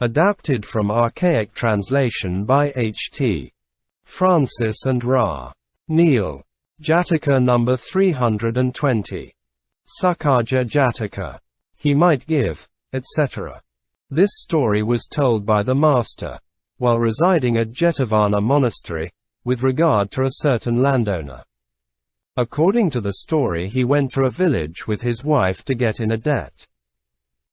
Adapted from archaic translation by H.T. Francis and Ra. Neil. Jataka number 320. Succaja Jataka. He might give, etc. This story was told by the master, while residing at Jetavana monastery, with regard to a certain landowner. According to the story, he went to a village with his wife to get in a debt.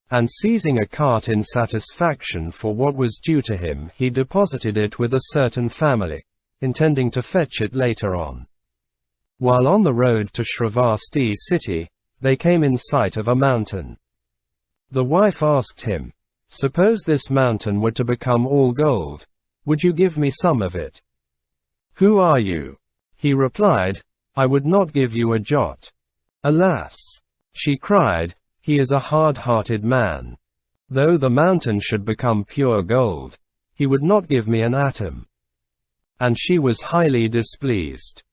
And seizing a cart in satisfaction for what was due to him, he deposited it with a certain family, intending to fetch it later on. While on the road to Shravasti city, they came in sight of a mountain. The wife asked him, "Suppose this mountain were to become all gold, would you give me some of it?" "Who are you?" He replied, "I would not give you a jot." "Alas!" she cried, "he is a hard-hearted man. Though the mountain should become pure gold, he would not give me an atom." And she was highly displeased.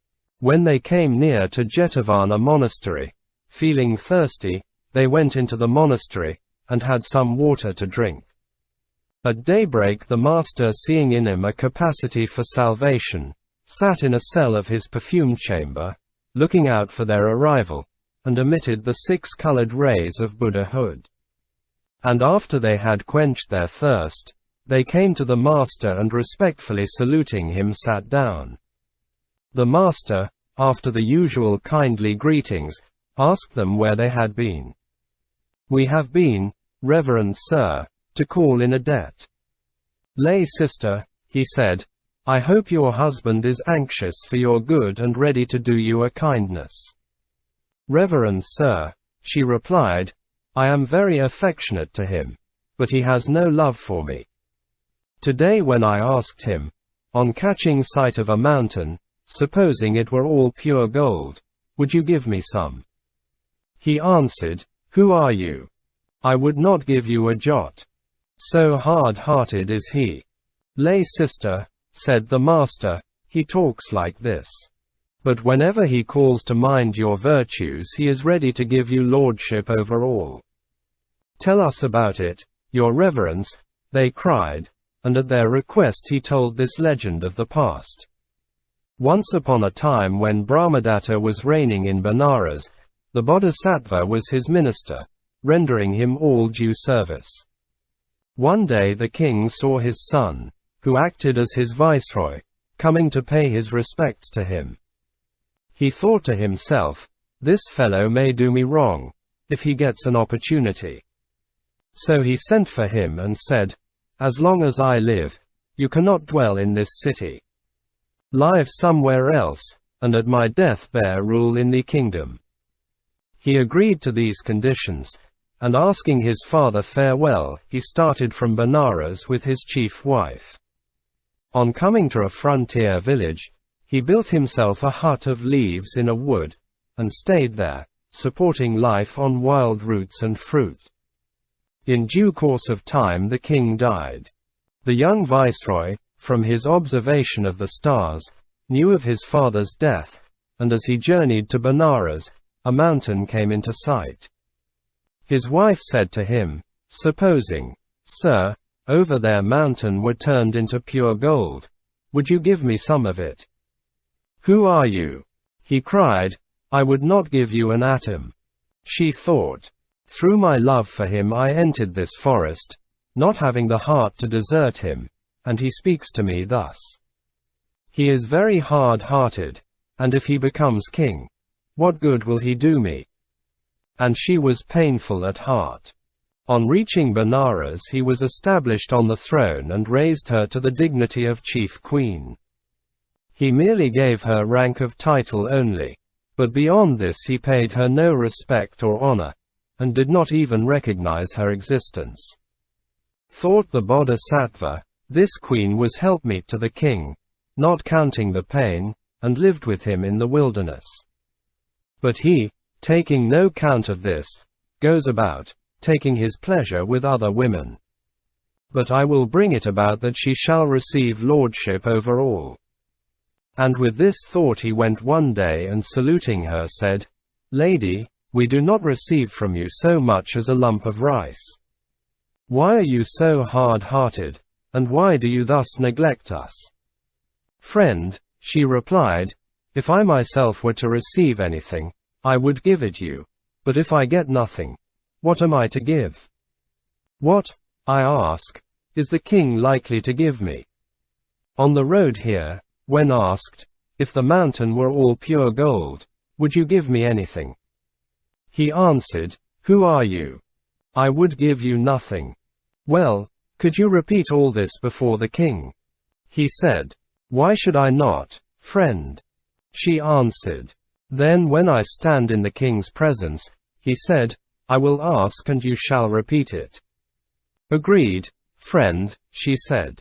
When they came near to Jetavana monastery, feeling thirsty, they went into the monastery, and had some water to drink. At daybreak the master, seeing in him a capacity for salvation, sat in a cell of his perfume chamber, looking out for their arrival, and emitted the 6-colored rays of Buddhahood. And after they had quenched their thirst, they came to the master and respectfully saluting him sat down. The master, after the usual kindly greetings, asked them where they had been. "We have been, reverend sir, to call in a debt." "Lay sister," he said, "I hope your husband is anxious for your good and ready to do you a kindness." "Reverend sir," she replied, "I am very affectionate to him, but he has no love for me. Today when I asked him, on catching sight of a mountain, supposing it were all pure gold, would you give me some? He answered, 'Who are you? I would not give you a jot.' So hard-hearted is he." "Lay sister," said the master, "he talks like this. But whenever he calls to mind your virtues, he is ready to give you lordship over all." "Tell us about it, your reverence," they cried, and at their request he told this legend of the past. Once upon a time when Brahmadatta was reigning in Benares, the Bodhisattva was his minister, rendering him all due service. One day the king saw his son, who acted as his viceroy, coming to pay his respects to him. He thought to himself, "This fellow may do me wrong, if he gets an opportunity." So he sent for him and said, "As long as I live, you cannot dwell in this city. Live somewhere else, and at my death bear rule in the kingdom." He agreed to these conditions, and asking his father farewell, he started from Benares with his chief wife. On coming to a frontier village, he built himself a hut of leaves in a wood, and stayed there, supporting life on wild roots and fruit. In due course of time the king died. The young viceroy, from his observation of the stars, knew of his father's death, and as he journeyed to Benares, a mountain came into sight. His wife said to him, "Supposing, sir, over there mountain were turned into pure gold, would you give me some of it?" "Who are you?" he cried, "I would not give you an atom." She thought, "Through my love for him I entered this forest, not having the heart to desert him, and he speaks to me thus. He is very hard-hearted, and if he becomes king, what good will he do me?" And she was painful at heart. On reaching Benares he was established on the throne and raised her to the dignity of chief queen. He merely gave her rank of title only, but beyond this he paid her no respect or honor, and did not even recognize her existence. Thought the Bodhisattva, this queen was helpmeet to the king, not counting the pain, and lived with him in the wilderness. But he, taking no count of this, goes about, taking his pleasure with other women. But I will bring it about that she shall receive lordship over all. And with this thought he went one day and saluting her said, "Lady, we do not receive from you so much as a lump of rice." Why are you so hard-hearted, and why do you thus neglect us? Friend, she replied, if I myself were to receive anything, I would give it you, but if I get nothing, what am I to give? What, I ask, is the king likely to give me? On the road here, when asked, if the mountain were all pure gold, would you give me anything? He answered, who are you? I would give you nothing. Well, could you repeat all this before the king? He said, why should I not, friend? She answered, then when I stand in the king's presence, he said, I will ask and you shall repeat it. Agreed, friend, she said.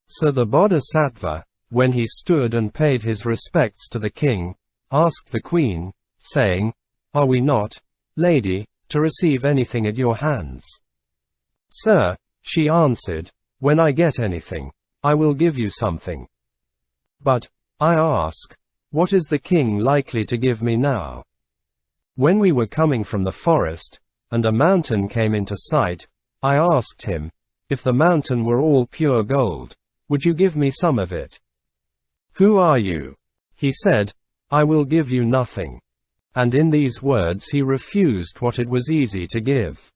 So the Bodhisattva, when he stood and paid his respects to the king, asked the queen, saying, are we not, lady, to receive anything at your hands? Sir, she answered, when I get anything, I will give you something. But, I ask, what is the king likely to give me now? When we were coming from the forest, and a mountain came into sight, I asked him, if the mountain were all pure gold, would you give me some of it? Who are you? He said, I will give you nothing. And in these words he refused what it was easy to give.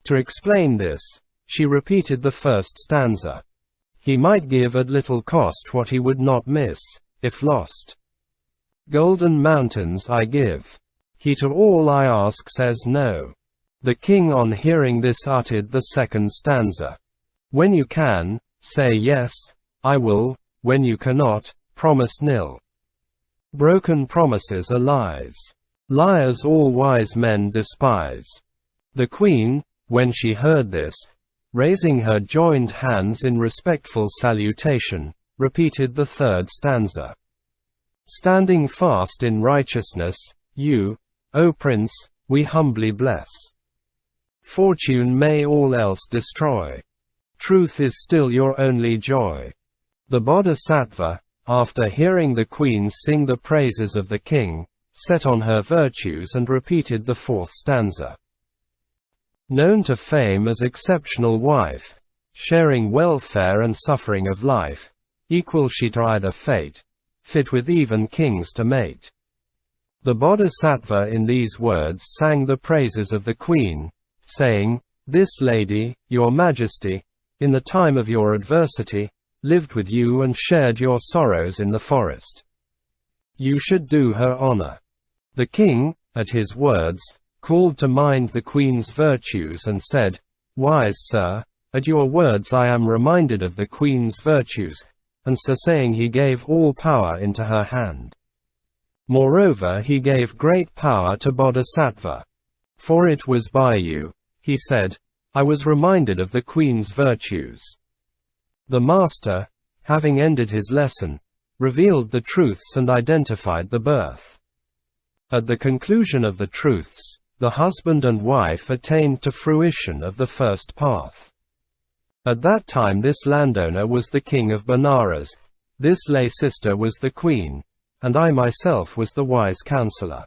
To explain this, she repeated the first stanza. He might give at little cost what he would not miss, if lost. Golden mountains I give. He to all I ask says no. The king on hearing this uttered the second stanza. When you can, say yes, I will, when you cannot, promise nil. Broken promises are lies. Liars all wise men despise. The queen, when she heard this, raising her joined hands in respectful salutation, repeated the third stanza. Standing fast in righteousness, you, O prince, we humbly bless. Fortune may all else destroy. Truth is still your only joy. The Bodhisattva, after hearing the queen sing the praises of the king, set on her virtues and repeated the fourth stanza. Known to fame as exceptional wife, sharing welfare and suffering of life, equal she to either fate, fit with even kings to mate. The Bodhisattva in these words sang the praises of the queen, saying, this lady, your majesty, in the time of your adversity, lived with you and shared your sorrows in the forest. You should do her honor. The king, at his words, called to mind the queen's virtues and said, wise sir, at your words I am reminded of the queen's virtues, and so saying he gave all power into her hand. Moreover he gave great power to Bodhisattva. For it was by you, he said, I was reminded of the queen's virtues. The master, having ended his lesson, revealed the truths and identified the birth. At the conclusion of the truths, the husband and wife attained to fruition of the first path. At that time this landowner was the king of Benares, this lay sister was the queen, and I myself was the wise counselor.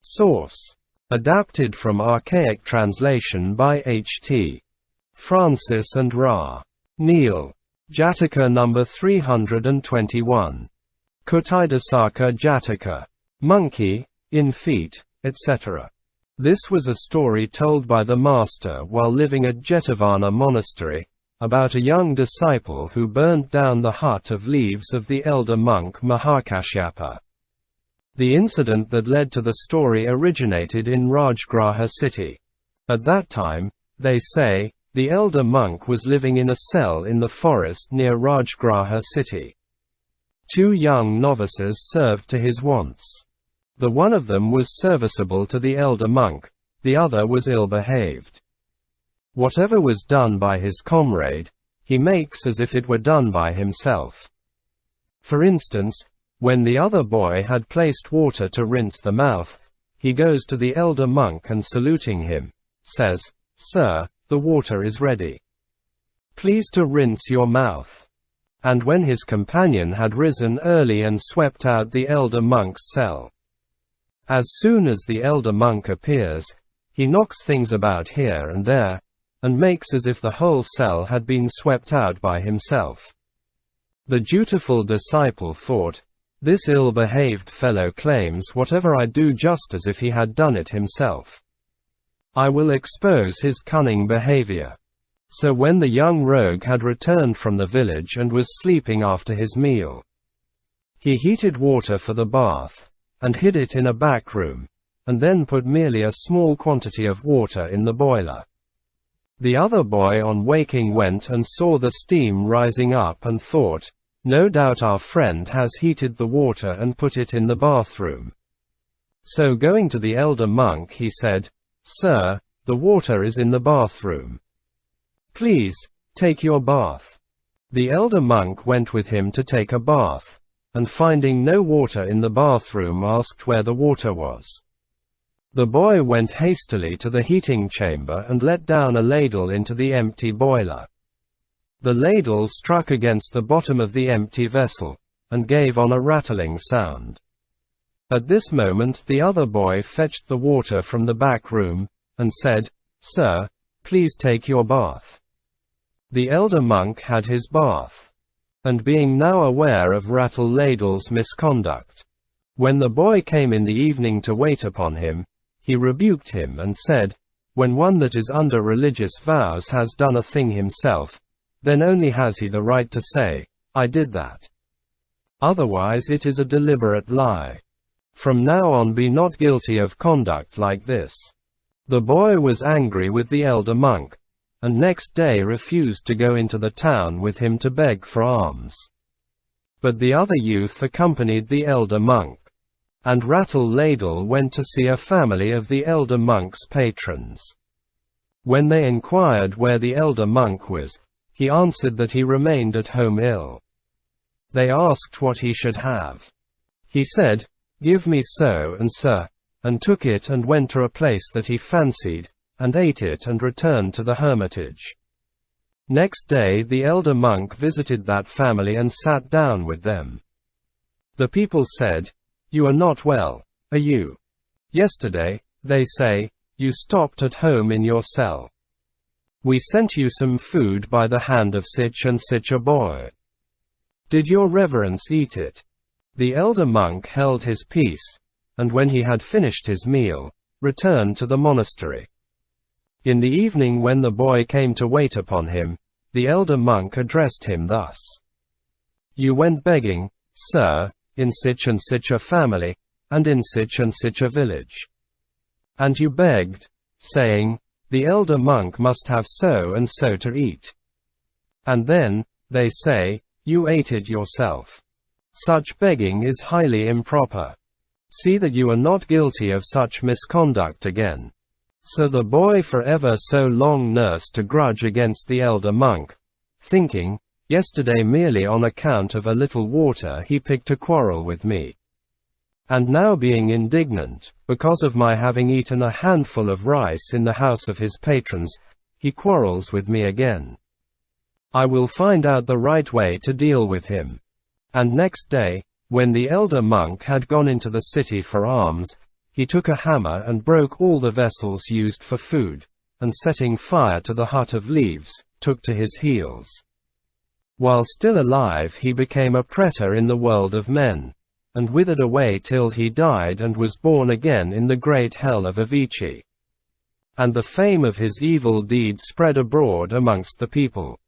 Source. Adapted from archaic translation by H.T. Francis and Ra. Neil. Jataka number 321. Kuṭidūsaka Jataka. Monkey, in feet, etc. This was a story told by the master while living at Jetavana monastery, about a young disciple who burned down the hut of leaves of the elder monk Mahakashyapa. The incident that led to the story originated in Rajgraha city. At that time, they say, the elder monk was living in a cell in the forest near Rajgraha city. 2 young novices served to his wants. The one of them was serviceable to the elder monk, the other was ill-behaved. Whatever was done by his comrade, he makes as if it were done by himself. For instance, when the other boy had placed water to rinse the mouth, he goes to the elder monk and saluting him, says, Sir, the water is ready. Please to rinse your mouth. And when his companion had risen early and swept out the elder monk's cell. As soon as the elder monk appears, he knocks things about here and there, and makes as if the whole cell had been swept out by himself. The dutiful disciple thought, "This ill-behaved fellow claims whatever I do just as if he had done it himself. I will expose his cunning behavior." So when the young rogue had returned from the village and was sleeping after his meal, he heated water for the bath, and hid it in a back room, and then put merely a small quantity of water in the boiler. The other boy on waking went and saw the steam rising up and thought, "No doubt our friend has heated the water and put it in the bathroom." So going to the elder monk he said, "Sir, the water is in the bathroom. Please, take your bath." The elder monk went with him to take a bath, and finding no water in the bathroom asked where the water was. The boy went hastily to the heating chamber and let down a ladle into the empty boiler. The ladle struck against the bottom of the empty vessel, and gave on a rattling sound. At this moment the other boy fetched the water from the back room, and said, "Sir, please take your bath." The elder monk had his bath, and being now aware of Rattle Ladle's misconduct, when the boy came in the evening to wait upon him, he rebuked him and said, "When one that is under religious vows has done a thing himself, then only has he the right to say, 'I did that.' Otherwise it is a deliberate lie. From now on be not guilty of conduct like this." The boy was angry with the elder monk, and next day refused to go into the town with him to beg for alms. But the other youth accompanied the elder monk, and Rattle Ladle went to see a family of the elder monk's patrons. When they inquired where the elder monk was, he answered that he remained at home ill. They asked what he should have. He said, "Give me so and so," and took it and went to a place that he fancied, and ate it and returned to the hermitage. Next day the elder monk visited that family and sat down with them. The people said, "You are not well, are you? Yesterday," they say, "you stopped at home in your cell. We sent you some food by the hand of such and such a boy. Did your reverence eat it?" The elder monk held his peace, and when he had finished his meal, returned to the monastery. In the evening when the boy came to wait upon him, the elder monk addressed him thus: "You went begging, sir, in such and such a family, and in such and such a village. And you begged, saying, 'The elder monk must have so and so to eat.' And then, they say, you ate it yourself. Such begging is highly improper. See that you are not guilty of such misconduct again." So the boy forever so long nursed a grudge against the elder monk, thinking, "Yesterday merely on account of a little water he picked a quarrel with me. And now being indignant, because of my having eaten a handful of rice in the house of his patrons, he quarrels with me again. I will find out the right way to deal with him." And next day, when the elder monk had gone into the city for alms, he took a hammer and broke all the vessels used for food, and setting fire to the hut of leaves, took to his heels. While still alive he became a pretor in the world of men, and withered away till he died and was born again in the great hell of Avici. And the fame of his evil deeds spread abroad amongst the people.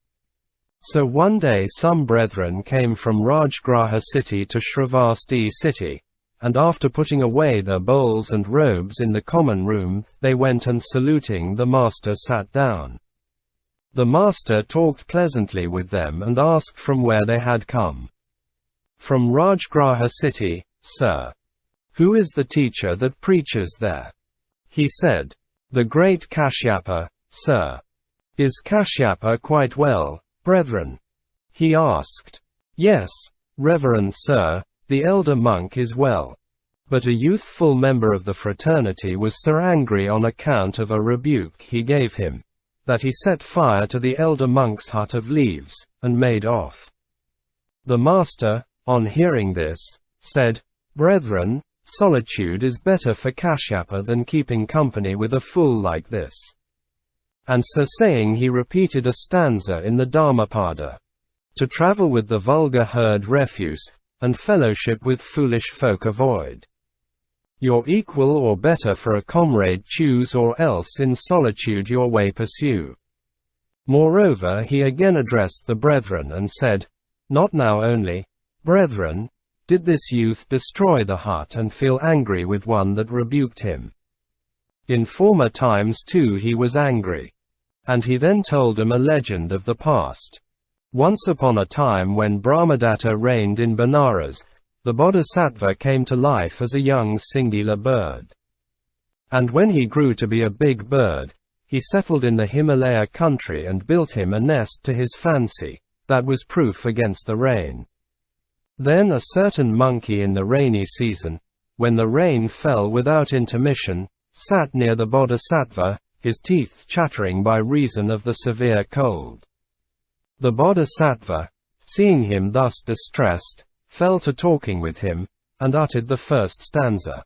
So one day some brethren came from Rajgraha city to Shravasti city, and after putting away their bowls and robes in the common room, they went and saluting the master sat down. The master talked pleasantly with them and asked from where they had come. "From Rajgraha city, sir." "Who is the teacher that preaches there?" He said, "The great Kashyapa, sir." "Is Kashyapa quite well, brethren?" He asked. "Yes, reverend sir, the elder monk is well." But a youthful member of the fraternity was so angry on account of a rebuke he gave him, that he set fire to the elder monk's hut of leaves, and made off. The master, on hearing this, said, "Brethren, solitude is better for Kashyapa than keeping company with a fool like this." And so saying he repeated a stanza in the Dhammapada. To travel with the vulgar herd refuse, and fellowship with foolish folk avoid. Your equal or better for a comrade choose, or else in solitude your way pursue. Moreover he again addressed the brethren and said, Not now only, brethren, did this youth destroy the hut and feel angry with one that rebuked him. In former times too he was angry. And he then told them a legend of the past. Once upon a time when Brahmadatta reigned in Benares, the Bodhisattva came to life as a young singular bird. And when he grew to be a big bird, he settled in the Himalaya country and built him a nest to his fancy, that was proof against the rain. Then a certain monkey in the rainy season, when the rain fell without intermission, sat near the Bodhisattva, his teeth chattering by reason of the severe cold. The Bodhisattva, seeing him thus distressed, fell to talking with him, and uttered the first stanza.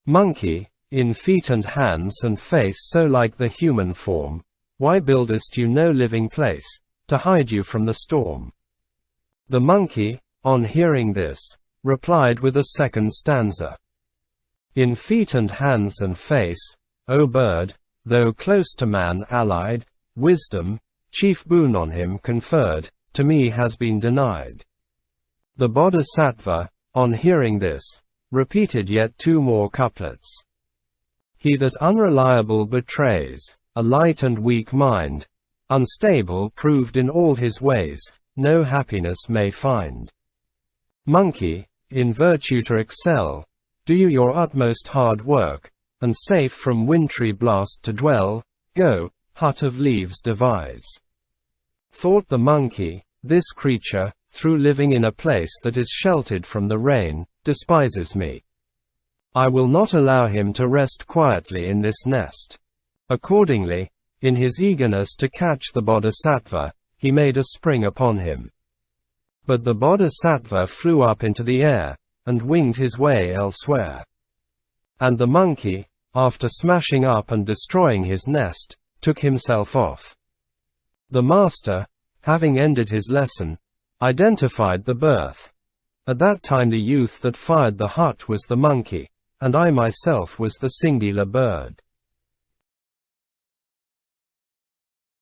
Monkey, in feet and hands and face so like the human form, why buildest you no living place, to hide you from the storm? The monkey, on hearing this, replied with a second stanza. In feet and hands and face, O bird, though close to man allied, wisdom, chief boon on him conferred, to me has been denied. The Bodhisattva, on hearing this, repeated yet two more couplets. He that unreliable betrays, a light and weak mind, unstable proved in all his ways, no happiness may find. Monkey, in virtue to excel, do you your utmost hard work, and safe from wintry blast to dwell, go, hut of leaves devise. Thought the monkey, this creature, through living in a place that is sheltered from the rain, despises me. I will not allow him to rest quietly in this nest. Accordingly, in his eagerness to catch the Bodhisattva, he made a spring upon him. But the Bodhisattva flew up into the air, and winged his way elsewhere. And the monkey, after smashing up and destroying his nest, took himself off. The master, having ended his lesson, identified the birth. At that time the youth that fired the hut was the monkey, and I myself was the singular bird.